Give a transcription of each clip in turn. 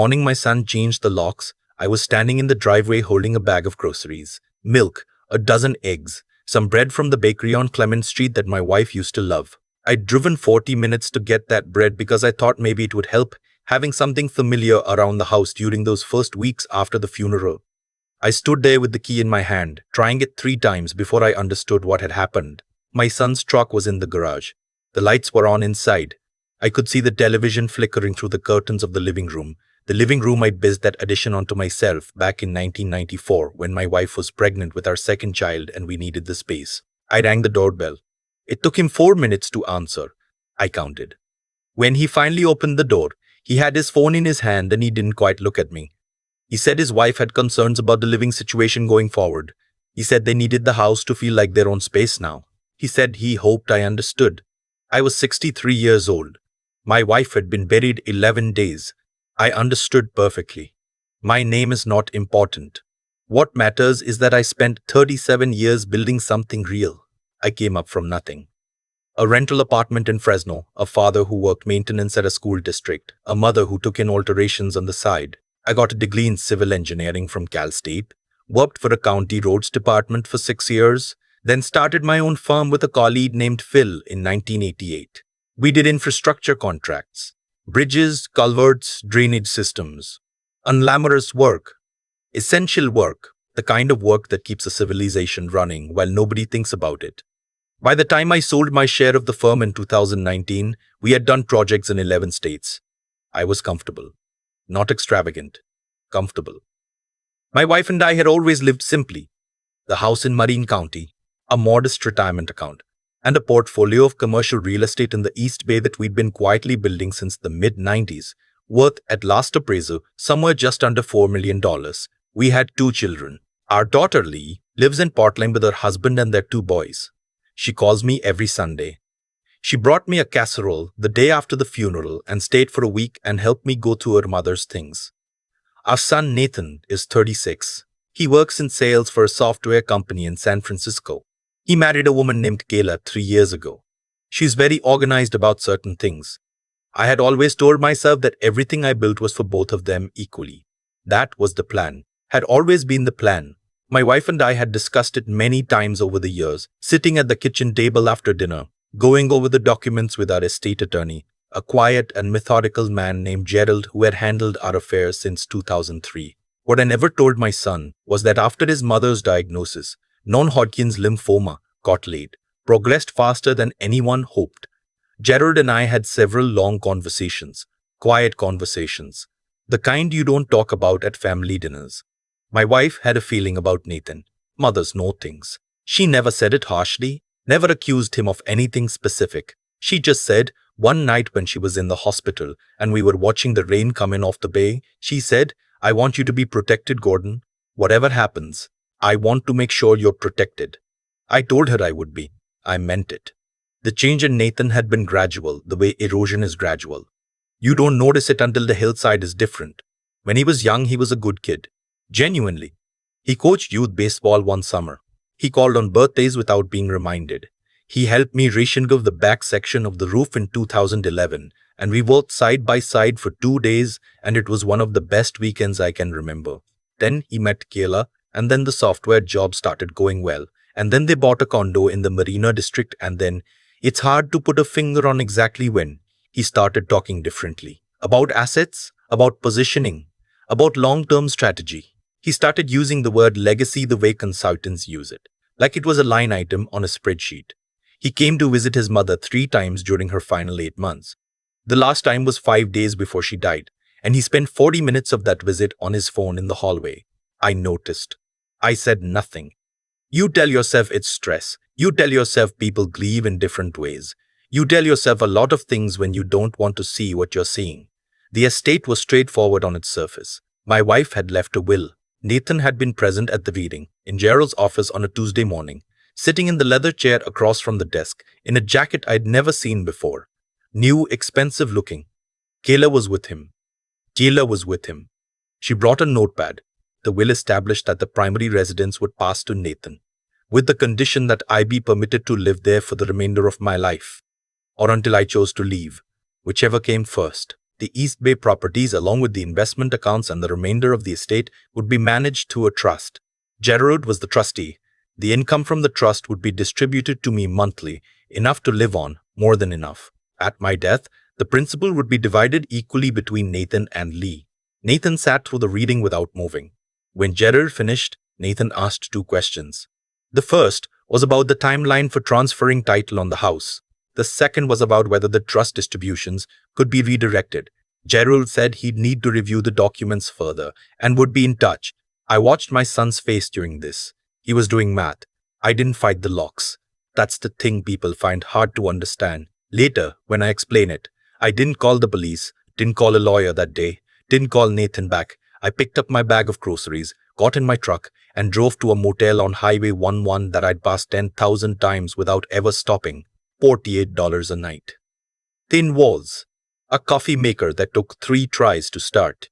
Morning, my son changed the locks. I was standing in the driveway holding a bag of groceries, milk, a dozen eggs, some bread from the bakery on Clement Street that my wife used to love. I'd driven 40 minutes to get that bread because I thought maybe it would help having something familiar around the house during those first weeks after the funeral. I stood there with the key in my hand, trying it 3 times before I understood what had happened. My son's truck was in the garage. The lights were on inside. I could see the television flickering through the curtains of the living room. The living room I'd built that addition onto myself back in 1994 when my wife was pregnant with our second child and we needed the space. I rang the doorbell. It took him 4 minutes to answer. I counted. When he finally opened the door, he had his phone in his hand and he didn't quite look at me. He said his wife had concerns about the living situation going forward. He said they needed the house to feel like their own space now. He said he hoped I understood. I was 63 years old. My wife had been buried 11 days. I understood perfectly. My name is not important. What matters is that I spent 37 years building something real. I came up from nothing. A rental apartment in Fresno, a father who worked maintenance at a school district, a mother who took in alterations on the side. I got a degree in civil engineering from Cal State, worked for a county roads department for 6 years, then started my own firm with a colleague named Phil in 1988. We did infrastructure contracts, bridges, culverts, drainage systems. Unglamorous work, essential work, the kind of work that keeps a civilization running while nobody thinks about it. By the time I sold my share of the firm in 2019, we had done projects in 11 states. I was comfortable. Not extravagant. Comfortable. My wife and I had always lived simply. The house in Marin County, a modest retirement account, and a portfolio of commercial real estate in the East Bay that we'd been quietly building since the mid-90s, worth at last appraisal somewhere just under $4 million. We had 2 children. Our daughter Lee lives in Portland with her husband and their 2 boys. She calls me every Sunday. She brought me a casserole the day after the funeral and stayed for a week and helped me go through her mother's things. Our son Nathan is 36. He works in sales for a software company in San Francisco. He married a woman named Kayla 3 years ago. She's very organized about certain things. I had always told myself that everything I built was for both of them equally. That was the plan. Had always been the plan. My wife and I had discussed it many times over the years, sitting at the kitchen table after dinner, going over the documents with our estate attorney, a quiet and methodical man named Gerald who had handled our affairs since 2003. What I never told my son was that after his mother's diagnosis, non-Hodgkin's lymphoma got late, progressed faster than anyone hoped. Gerald and I had several long conversations, quiet conversations, the kind you don't talk about at family dinners. My wife had a feeling about Nathan. Mothers know things. She never said it harshly, never accused him of anything specific. She just said, one night when she was in the hospital and we were watching the rain come in off the bay, she said, "I want you to be protected, Gordon. Whatever happens, I want to make sure you're protected." I told her I would be. I meant it. The change in Nathan had been gradual, the way erosion is gradual. You don't notice it until the hillside is different. When he was young, he was a good kid. Genuinely. He coached youth baseball one summer. He called on birthdays without being reminded. He helped me reshingle the back section of the roof in 2011, and we worked side by side for 2 days, and it was one of the best weekends I can remember. Then he met Kayla, and then the software job started going well, and then they bought a condo in the Marina district, and then, it's hard to put a finger on exactly when, he started talking differently. About assets, about positioning, about long-term strategy. He started using the word legacy the way consultants use it, like it was a line item on a spreadsheet. He came to visit his mother 3 times during her final 8 months. The last time was 5 days before she died, and he spent 40 minutes of that visit on his phone in the hallway. I noticed. I said nothing. You tell yourself it's stress. You tell yourself people grieve in different ways. You tell yourself a lot of things when you don't want to see what you're seeing. The estate was straightforward on its surface. My wife had left a will. Nathan had been present at the reading, in Gerald's office on a Tuesday morning, sitting in the leather chair across from the desk, in a jacket I'd never seen before. New, expensive looking. Kayla was with him. She brought a notepad. The will established that the primary residence would pass to Nathan, with the condition that I be permitted to live there for the remainder of my life, or until I chose to leave, whichever came first. The East Bay properties, along with the investment accounts and the remainder of the estate, would be managed through a trust. Gerald was the trustee. The income from the trust would be distributed to me monthly, enough to live on, more than enough. At my death, the principal would be divided equally between Nathan and Lee. Nathan sat through the reading without moving. When Gerald finished, Nathan asked two questions. The first was about the timeline for transferring title on the house. The second was about whether the trust distributions could be redirected. Gerald said he'd need to review the documents further and would be in touch. I watched my son's face during this. He was doing math. I didn't fight the locks. That's the thing people find hard to understand. Later, when I explain it, I didn't call the police, didn't call a lawyer that day, didn't call Nathan back. I picked up my bag of groceries, got in my truck, and drove to a motel on Highway 11 that I'd passed 10,000 times without ever stopping. $48 a night. Thin walls. A coffee maker that took 3 tries to start.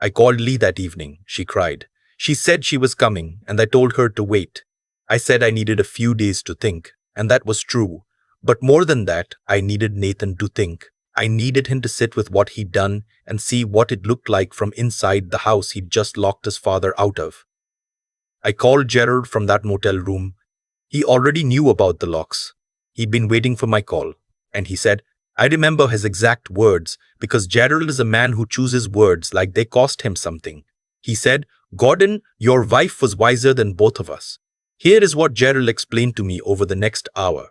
I called Lee that evening. She cried. She said she was coming, and I told her to wait. I said I needed a few days to think, and that was true. But more than that, I needed Nathan to think. I needed him to sit with what he'd done and see what it looked like from inside the house he'd just locked his father out of. I called Gerald from that motel room. He already knew about the locks. He'd been waiting for my call. And he said, I remember his exact words because Gerald is a man who chooses words like they cost him something. He said, Gordon, your wife was wiser than both of us. Here is what Gerald explained to me over the next hour.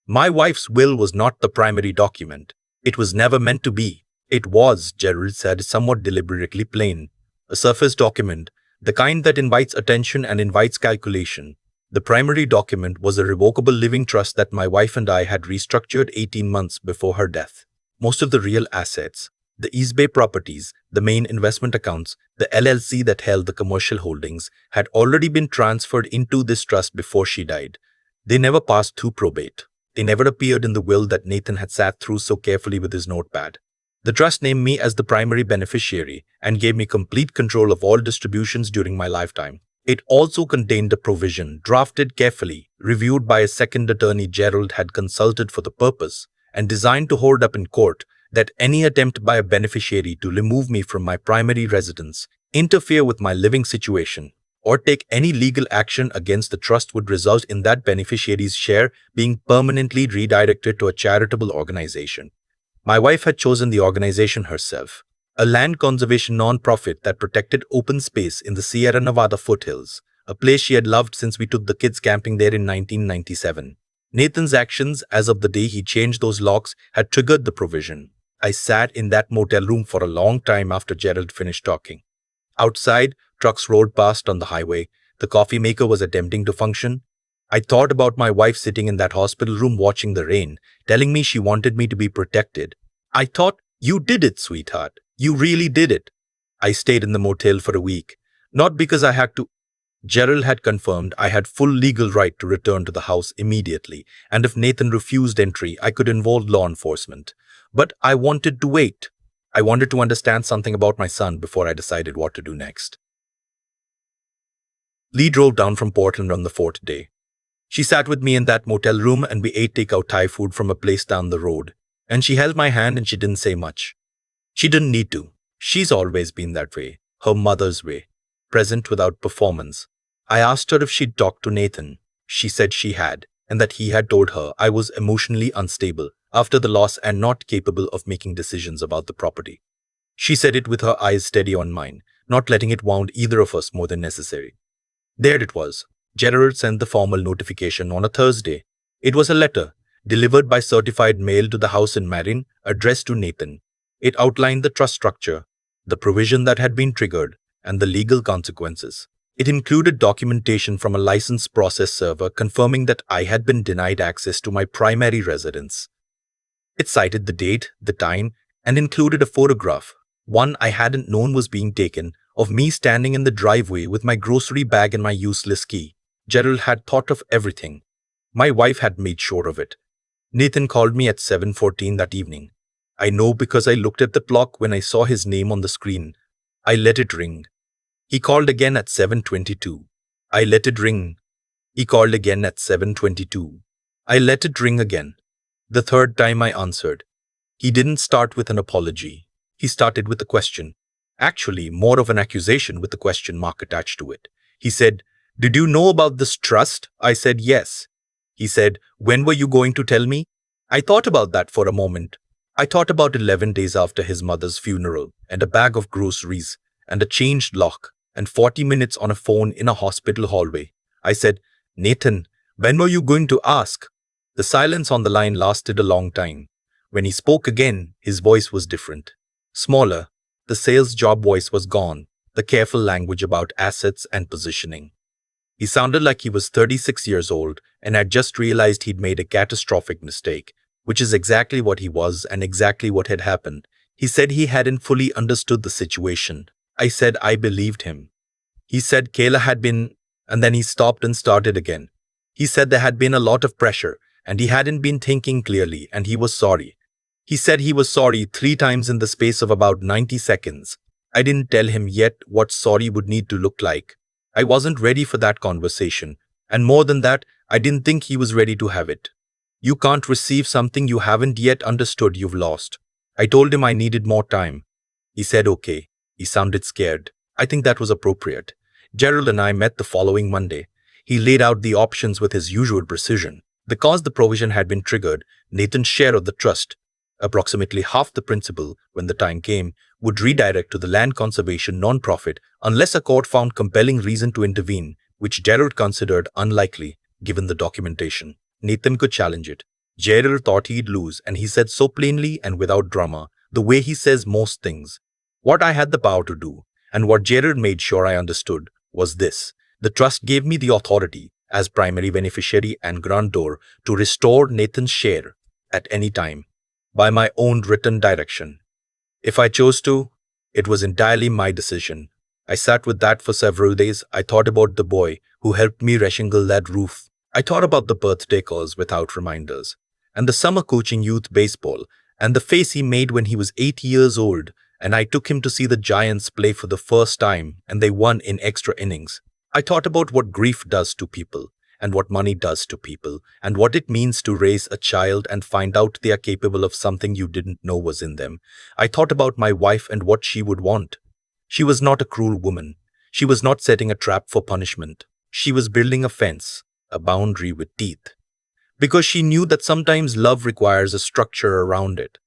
My wife's will was not the primary document. It was never meant to be. It was, Gerald said, somewhat deliberately plain. A surface document, the kind that invites attention and invites calculation. The primary document was a revocable living trust that my wife and I had restructured 18 months before her death. Most of the real assets, the East Bay properties, the main investment accounts, the LLC that held the commercial holdings, had already been transferred into this trust before she died. They never passed through probate. They never appeared in the will that Nathan had sat through so carefully with his notepad. The trust named me as the primary beneficiary and gave me complete control of all distributions during my lifetime. It also contained a provision, drafted carefully, reviewed by a second attorney Gerald had consulted for the purpose, and designed to hold up in court, that any attempt by a beneficiary to remove me from my primary residence, interfere with my living situation, or take any legal action against the trust would result in that beneficiary's share being permanently redirected to a charitable organization. My wife had chosen the organization herself, a land conservation non-profit that protected open space in the Sierra Nevada foothills, a place she had loved since we took the kids camping there in 1997. Nathan's actions as of the day he changed those locks had triggered the provision. I sat in that motel room for a long time after Gerald finished talking. Outside, trucks rolled past on the highway. The coffee maker was attempting to function. I thought about my wife sitting in that hospital room watching the rain, telling me she wanted me to be protected. I thought, you did it, sweetheart. You really did it. I stayed in the motel for a week. Not because I had to. Gerald had confirmed I had full legal right to return to the house immediately, and if Nathan refused entry, I could involve law enforcement. But I wanted to wait. I wanted to understand something about my son before I decided what to do next. Lee drove down from Portland on the 4th day. She sat with me in that motel room and we ate takeout Thai food from a place down the road. And she held my hand and she didn't say much. She didn't need to. She's always been that way, her mother's way, present without performance. I asked her if she'd talked to Nathan. She said she had, and that he had told her I was emotionally unstable after the loss and not capable of making decisions about the property. She said it with her eyes steady on mine, not letting it wound either of us more than necessary. There it was. Gerald sent the formal notification on a Thursday. It was a letter, delivered by certified mail to the house in Marin, addressed to Nathan. It outlined the trust structure, the provision that had been triggered, and the legal consequences. It included documentation from a licensed process server confirming that I had been denied access to my primary residence. It cited the date, the time, and included a photograph, one I hadn't known was being taken, of me standing in the driveway with my grocery bag and my useless key. Gerald had thought of everything. My wife had made sure of it. Nathan called me at 7:14 that evening. I know because I looked at the clock when I saw his name on the screen. I let it ring. He called again at 7:22. I let it ring. He called again at 7:22. I let it ring again. The third time I answered. He didn't start with an apology. He started with a question. Actually, more of an accusation with a question mark attached to it. He said, "Did you know about this trust?" I said, "Yes." He said, "When were you going to tell me?" I thought about that for a moment. I thought about 11 days after his mother's funeral, and a bag of groceries, and a changed lock, and 40 minutes on a phone in a hospital hallway. I said, "Nathan, when were you going to ask?" The silence on the line lasted a long time. When he spoke again, his voice was different. Smaller. The sales job voice was gone, the careful language about assets and positioning. He sounded like he was 36 years old and had just realized he'd made a catastrophic mistake, which is exactly what he was and exactly what had happened. He said he hadn't fully understood the situation. I said I believed him. He said Kayla had been, and then he stopped and started again. He said there had been a lot of pressure, and he hadn't been thinking clearly, and he was sorry. He said he was sorry 3 times in the space of about 90 seconds. I didn't tell him yet what sorry would need to look like. I wasn't ready for that conversation, and more than that, I didn't think he was ready to have it. You can't receive something you haven't yet understood you've lost. I told him I needed more time. He said okay. He sounded scared. I think that was appropriate. Gerald and I met the following Monday. He laid out the options with his usual precision. Because the provision had been triggered, Nathan's share of the trust, approximately half the principal when the time came, would redirect to the land conservation non-profit unless a court found compelling reason to intervene, which Gerald considered unlikely given the documentation. Nathan could challenge it. Gerald thought he'd lose, and he said so plainly and without drama, the way he says most things. What I had the power to do, and what Gerald made sure I understood, was this. The trust gave me the authority, as primary beneficiary and grantor, to restore Nathan's share at any time, by my own written direction. If I chose to, it was entirely my decision. I sat with that for several days. I thought about the boy who helped me reshingle that roof. I thought about the birthday calls without reminders, and the summer coaching youth baseball, and the face he made when he was 8 years old, and I took him to see the Giants play for the first time, and they won in extra innings. I thought about what grief does to people, and what money does to people, and what it means to raise a child and find out they are capable of something you didn't know was in them. I thought about my wife and what she would want. She was not a cruel woman. She was not setting a trap for punishment. She was building a fence, a boundary with teeth. Because she knew that sometimes love requires a structure around it,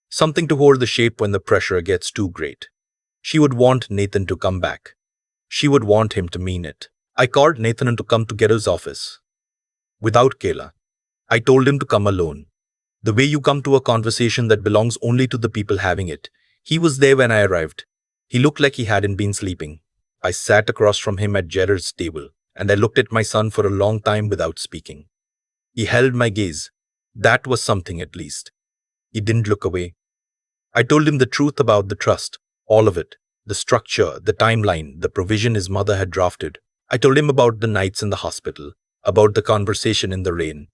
something to hold the shape when the pressure gets too great. She would want Nathan to come back. She would want him to mean it. I called Nathan to come to Ghetto's office. Without Kayla. I told him to come alone. The way you come to a conversation that belongs only to the people having it. He was there when I arrived. He looked like he hadn't been sleeping. I sat across from him at Gerard's table, and I looked at my son for a long time without speaking. He held my gaze. That was something at least. He didn't look away. I told him the truth about the trust, all of it, the structure, the timeline, the provision his mother had drafted. I told him about the nights in the hospital, about the conversation in the rain.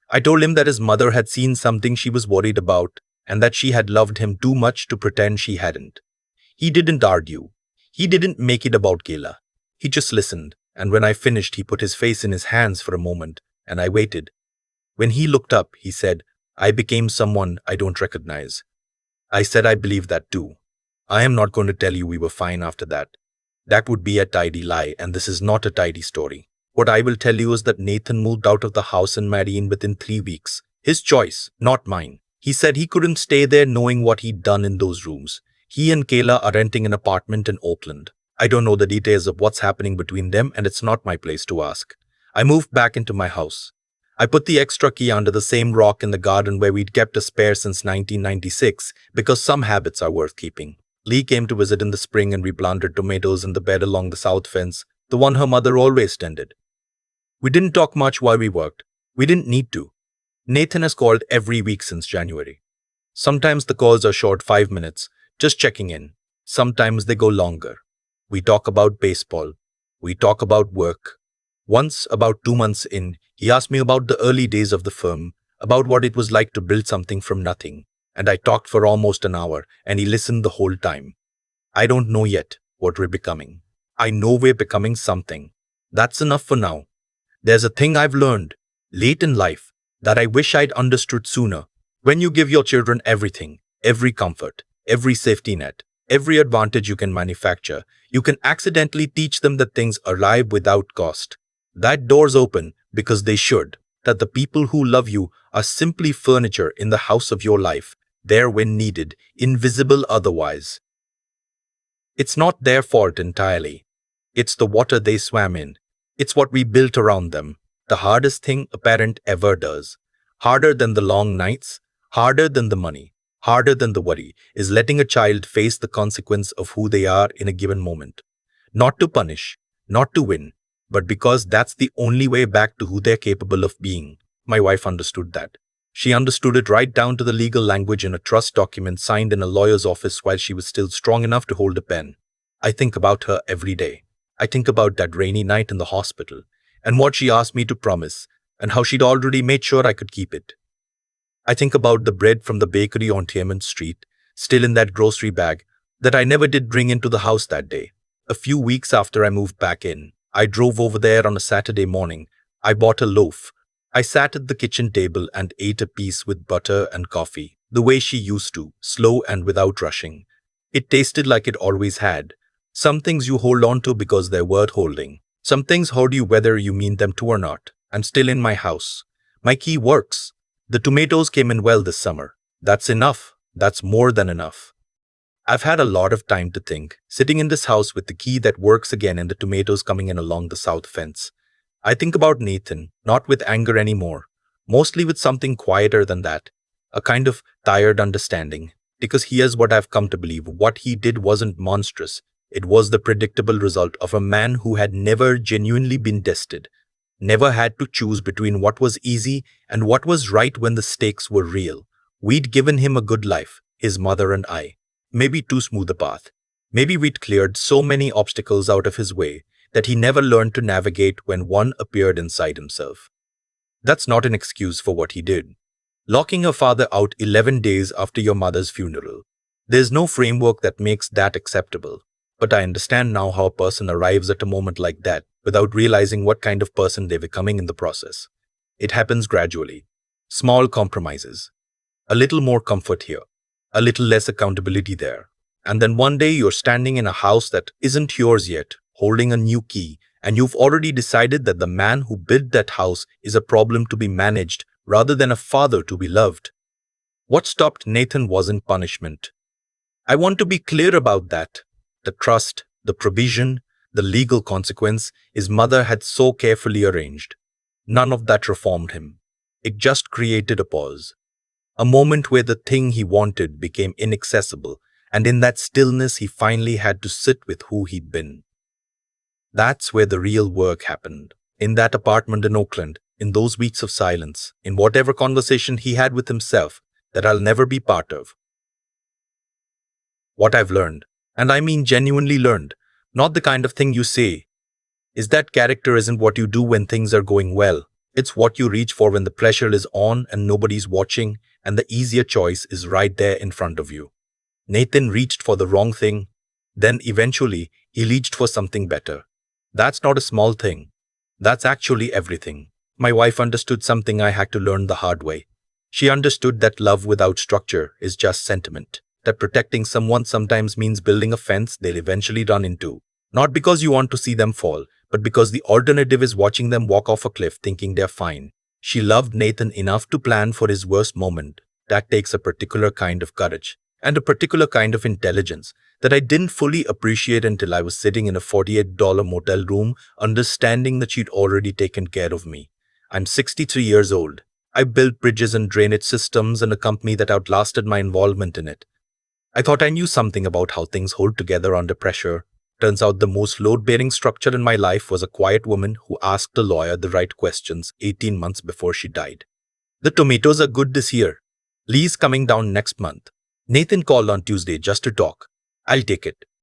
I told him that his mother had seen something she was worried about, and that she had loved him too much to pretend she hadn't. He didn't argue. He didn't make it about Kayla. He just listened, and when I finished, he put his face in his hands for a moment, and I waited. When he looked up, he said, "I became someone I don't recognize." I said I believe that too. I am not going to tell you we were fine after that. That would be a tidy lie, and this is not a tidy story. What I will tell you is that Nathan moved out of the house in Marion within 3 weeks. His choice, not mine. He said he couldn't stay there knowing what he'd done in those rooms. He and Kayla are renting an apartment in Oakland. I don't know the details of what's happening between them, and it's not my place to ask. I moved back into my house. I put the extra key under the same rock in the garden where we'd kept a spare since 1996 because some habits are worth keeping. Lee came to visit in the spring and we planted tomatoes in the bed along the south fence, the one her mother always tended. We didn't talk much while we worked. We didn't need to. Nathan has called every week since January. Sometimes the calls are short 5 minutes, just checking in. Sometimes they go longer. We talk about baseball. We talk about work. Once, about 2 months in, he asked me about the early days of the firm, about what it was like to build something from nothing. And I talked for almost an hour, and he listened the whole time. I don't know yet what we're becoming. I know we're becoming something. That's enough for now. There's a thing I've learned, late in life, that I wish I'd understood sooner. When you give your children everything, every comfort, every safety net, every advantage you can manufacture. You can accidentally teach them that things are alive without cost. That door's open because they should. That the people who love you are simply furniture in the house of your life, there when needed, invisible otherwise. It's not their fault entirely. It's the water they swam in. It's what we built around them. The hardest thing a parent ever does. Harder than the long nights, harder than the money, harder than the worry, is letting a child face the consequence of who they are in a given moment. Not to punish, not to win, but because that's the only way back to who they're capable of being. My wife understood that. She understood it right down to the legal language in a trust document signed in a lawyer's office while she was still strong enough to hold a pen. I think about her every day. I think about that rainy night in the hospital, and what she asked me to promise, and how she'd already made sure I could keep it. I think about the bread from the bakery on Tiamat Street, still in that grocery bag, that I never did bring into the house that day. A few weeks after I moved back in, I drove over there on a Saturday morning. I bought a loaf. I sat at the kitchen table and ate a piece with butter and coffee, the way she used to, slow and without rushing. It tasted like it always had. Some things you hold on to because they're worth holding. Some things hold you whether you mean them to or not. I'm still in my house. My key works. The tomatoes came in well this summer. That's enough. That's more than enough. I've had a lot of time to think, sitting in this house with the key that works again and the tomatoes coming in along the south fence. I think about Nathan, not with anger anymore, mostly with something quieter than that, a kind of tired understanding, because here's what I've come to believe: what he did wasn't monstrous. It was the predictable result of a man who had never genuinely been tested, never had to choose between what was easy and what was right when the stakes were real. We'd given him a good life, his mother and I. Maybe too smooth a path. Maybe we'd cleared so many obstacles out of his way that he never learned to navigate when one appeared inside himself. That's not an excuse for what he did. Locking your father out 11 days after your mother's funeral. There's no framework that makes that acceptable. But I understand now how a person arrives at a moment like that without realizing what kind of person they're becoming in the process. It happens gradually. Small compromises. A little more comfort here. A little less accountability there. And then one day you're standing in a house that isn't yours yet, holding a new key, and you've already decided that the man who built that house is a problem to be managed rather than a father to be loved. What stopped Nathan wasn't punishment. I want to be clear about that. The trust, the provision, the legal consequence his mother had so carefully arranged. None of that reformed him. It just created a pause. A moment where the thing he wanted became inaccessible, and in that stillness he finally had to sit with who he'd been. That's where the real work happened. In that apartment in Oakland, in those weeks of silence, in whatever conversation he had with himself that I'll never be part of. What I've learned, and I mean genuinely learned, not the kind of thing you say, is that character isn't what you do when things are going well. It's what you reach for when the pressure is on and nobody's watching, and the easier choice is right there in front of you. Nathan reached for the wrong thing, then eventually he reached for something better. That's not a small thing. That's actually everything. My wife understood something I had to learn the hard way. She understood that love without structure is just sentiment, that protecting someone sometimes means building a fence they'll eventually run into. Not because you want to see them fall, but because the alternative is watching them walk off a cliff thinking they're fine. She loved Nathan enough to plan for his worst moment. That takes a particular kind of courage and a particular kind of intelligence that I didn't fully appreciate until I was sitting in a $48 motel room, understanding that she'd already taken care of me. I'm 63 years old. I built bridges and drainage systems in a company that outlasted my involvement in it. I thought I knew something about how things hold together under pressure. Turns out the most load-bearing structure in my life was a quiet woman who asked the lawyer the right questions 18 months before she died. The tomatoes are good this year. Lee's coming down next month. Nathan called on Tuesday just to talk. I'll take it.